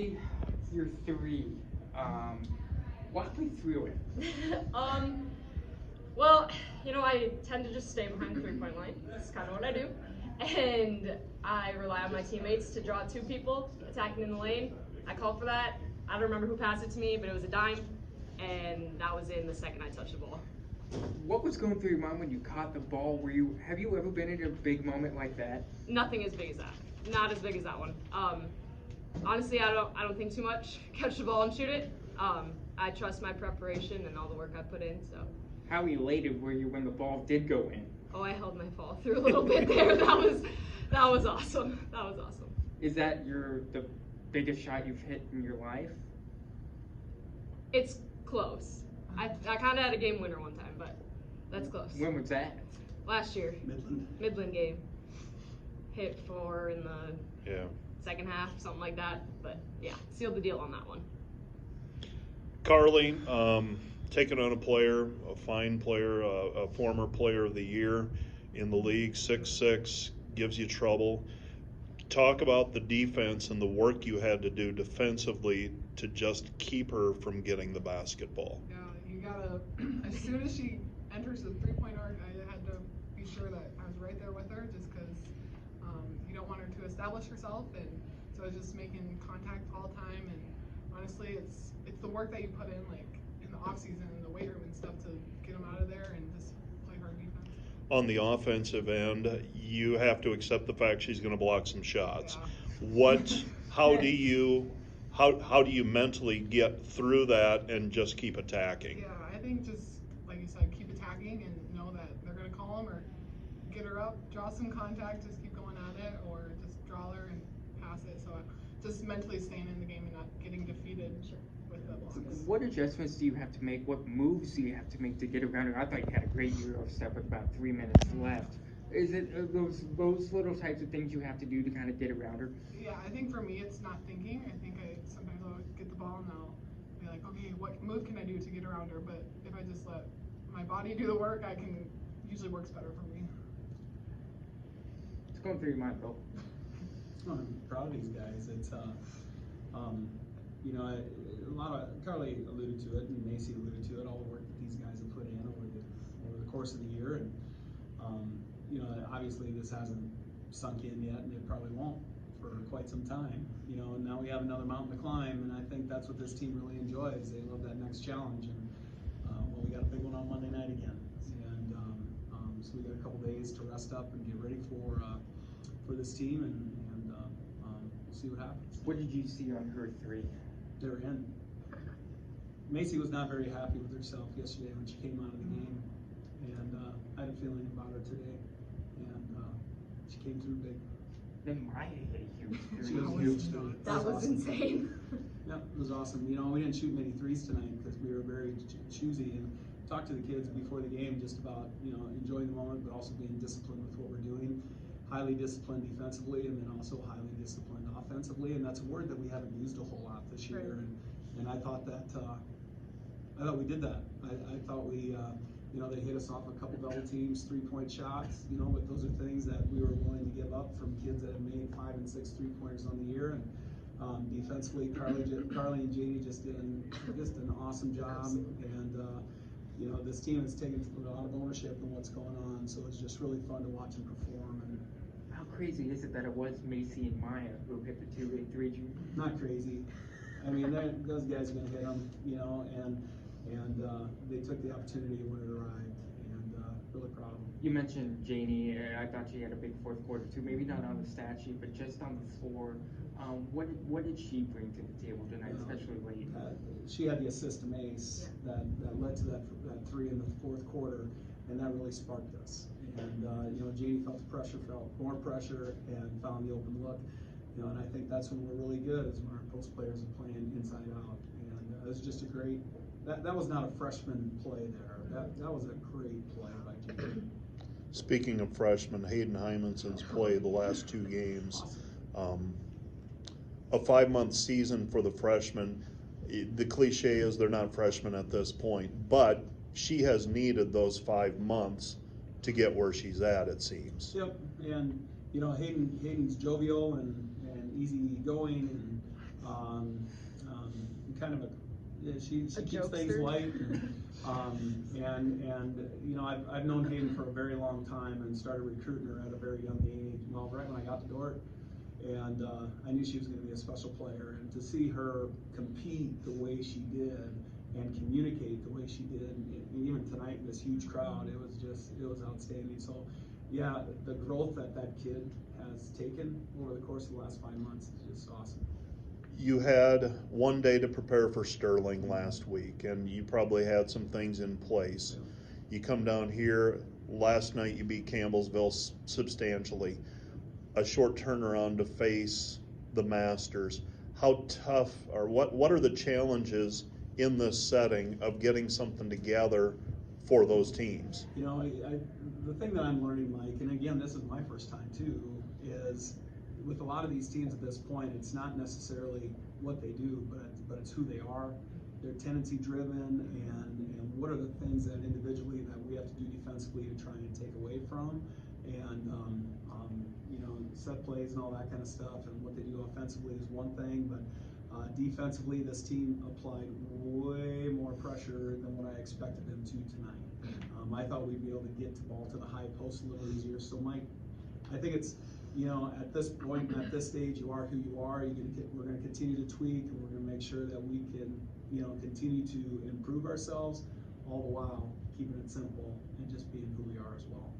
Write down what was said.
Macy, you're 3. Walk me through it. Well, I tend to just stay behind the three-point line. That's kind of what I do. And I rely on my teammates to draw 2 people attacking in the lane. I call for that. I don't remember who passed it to me, but it was a dime. And that was in the second I touched the ball. What was going through your mind when you caught the ball? Have you ever been in a big moment like that? Nothing as big as that. Not as big as that one. Honestly, I don't think too much. Catch the ball and shoot it. I trust my preparation and all the work I put in. So. How elated were you when the ball did go in? Oh, I held my fall through a little bit there. That was awesome. That was awesome. Is that the biggest shot you've hit in your life? It's close. I kind of had a game winner one time, but that's close. When was that? Last year. Midland game. Hit 4 in the second half, something like that. But yeah, sealed the deal on that one. Carly, taking on a fine player, a former player of the year in the league, 6'6", gives you trouble. Talk about the defense and the work you had to do defensively to just keep her from getting the basketball. Yeah, you gotta, as soon as she enters the three-point arc, I had to be sure that I was right there with her, just because you don't want her to establish herself, and so I was just making contact all the time. And honestly, it's the work that you put in, like in the off season and the weight room and stuff, to get them out of there and just play hard defense. On the offensive end, you have to accept the fact she's going to block some shots. Yeah. How do you mentally get through that and just keep attacking? Yeah, I think just like you said, keep attacking and know that they're going to call them or get her up, draw some contact, just keep going at it, or just draw her and pass it. So just mentally staying in the game and not getting defeated with the blocks. What adjustments do you have to make? What moves do you have to make to get around her? I thought you had a great Euro step with about 3 minutes left. Is it those little types of things you have to do to kind of get around her? Yeah, I think for me it's not thinking. I think sometimes I'll get the ball and I'll be like, okay, what move can I do to get around her? But if I just let my body do the work, usually works better for me. It's going through your mind, Bill. I'm proud of these guys. It's a lot of, Carly alluded to it and Macy alluded to it, all the work that these guys have put in over the course of the year. And obviously this hasn't sunk in yet, and it probably won't for quite some time. And now we have another mountain to climb, and I think that's what this team really enjoys. They love that next challenge. And we got a big one on Monday night again, and so we got a couple days to rest up and get ready for this team, and we'll see what happens. What did you see on her 3? They're in. Macy was not very happy with herself yesterday when she came out of the game, and I had a feeling about her today, and she came through big. Then Maya hit a huge 3. She was huge too. That was awesome. insane. Yeah, it was awesome. We didn't shoot many threes tonight because we were very choosy, and talked to the kids before the game just about enjoying the moment, but also being disciplined with what we're doing. Highly disciplined defensively, and then also highly disciplined offensively, and that's a word that we haven't used a whole lot this year. Right. And I thought we did that. I thought we they hit us off a couple double teams, 3-point shots, but those are things that we were willing to give up from kids that have made 5 and 6 3-pointers on the year. And defensively, Carly and Janie just did an awesome job. And this team has taken a lot of ownership in what's going on, so it's just really fun to watch them perform. And how crazy is it that it was Macy and Maya who hit the 2 big 3? not crazy. I mean, those guys are going to hit them, and they took the opportunity when it arrived, and really proud of them. You mentioned Janie. I thought she had a big fourth quarter too. Maybe not on the stat sheet, but just on the floor. What did she bring to the table tonight, especially late? She had the assist to Mace that led to that 3 in the fourth quarter, and that really sparked us. And Janie felt the pressure, felt more pressure, and found the open look. And I think that's when we're really good, is when our post players are playing inside out. And it was just a great. That was not a freshman play there. That was a great play by Janie. Speaking of freshmen, Hayden Hymanson's played the last 2 games. Awesome. A 5-month season for the freshmen. The cliche is they're not freshmen at this point, but she has needed those 5 months to get where she's at, it seems. Yep, and Hayden's jovial and easy going, and kind of a, yeah, she keeps things jokester. light. And you know, I've known Hayden for a very long time and started recruiting her at a very young age. Well, right when I got to Dordt, and I knew she was going to be a special player. And to see her compete the way she did and communicate the way she did, and even tonight in this huge crowd, it was outstanding. So, yeah, the growth that kid has taken over the course of the last 5 months is just awesome. You had one day to prepare for Sterling last week, and you probably had some things in place. You come down here, last night you beat Campbellsville substantially. A short turnaround to face the Masters. How tough, or what are the challenges in this setting of getting something together for those teams? You know, the thing that I'm learning, Mike, and again, this is my first time too, is with a lot of these teams at this point, it's not necessarily what they do, but it's who they are. They're tendency driven, and what are the things that individually that we have to do defensively to try and take away from, and you know, set plays and all that kind of stuff, and what they do offensively is one thing, but defensively, this team applied way more pressure than what I expected them to tonight. I thought we'd be able to get the ball to the high post a little easier. So, Mike, I think it's, you know, at this point, at this stage, you are who you are. We're going to continue to tweak, and we're going to make sure that we can, you know, continue to improve ourselves, all the while keeping it simple and just being who we are as well.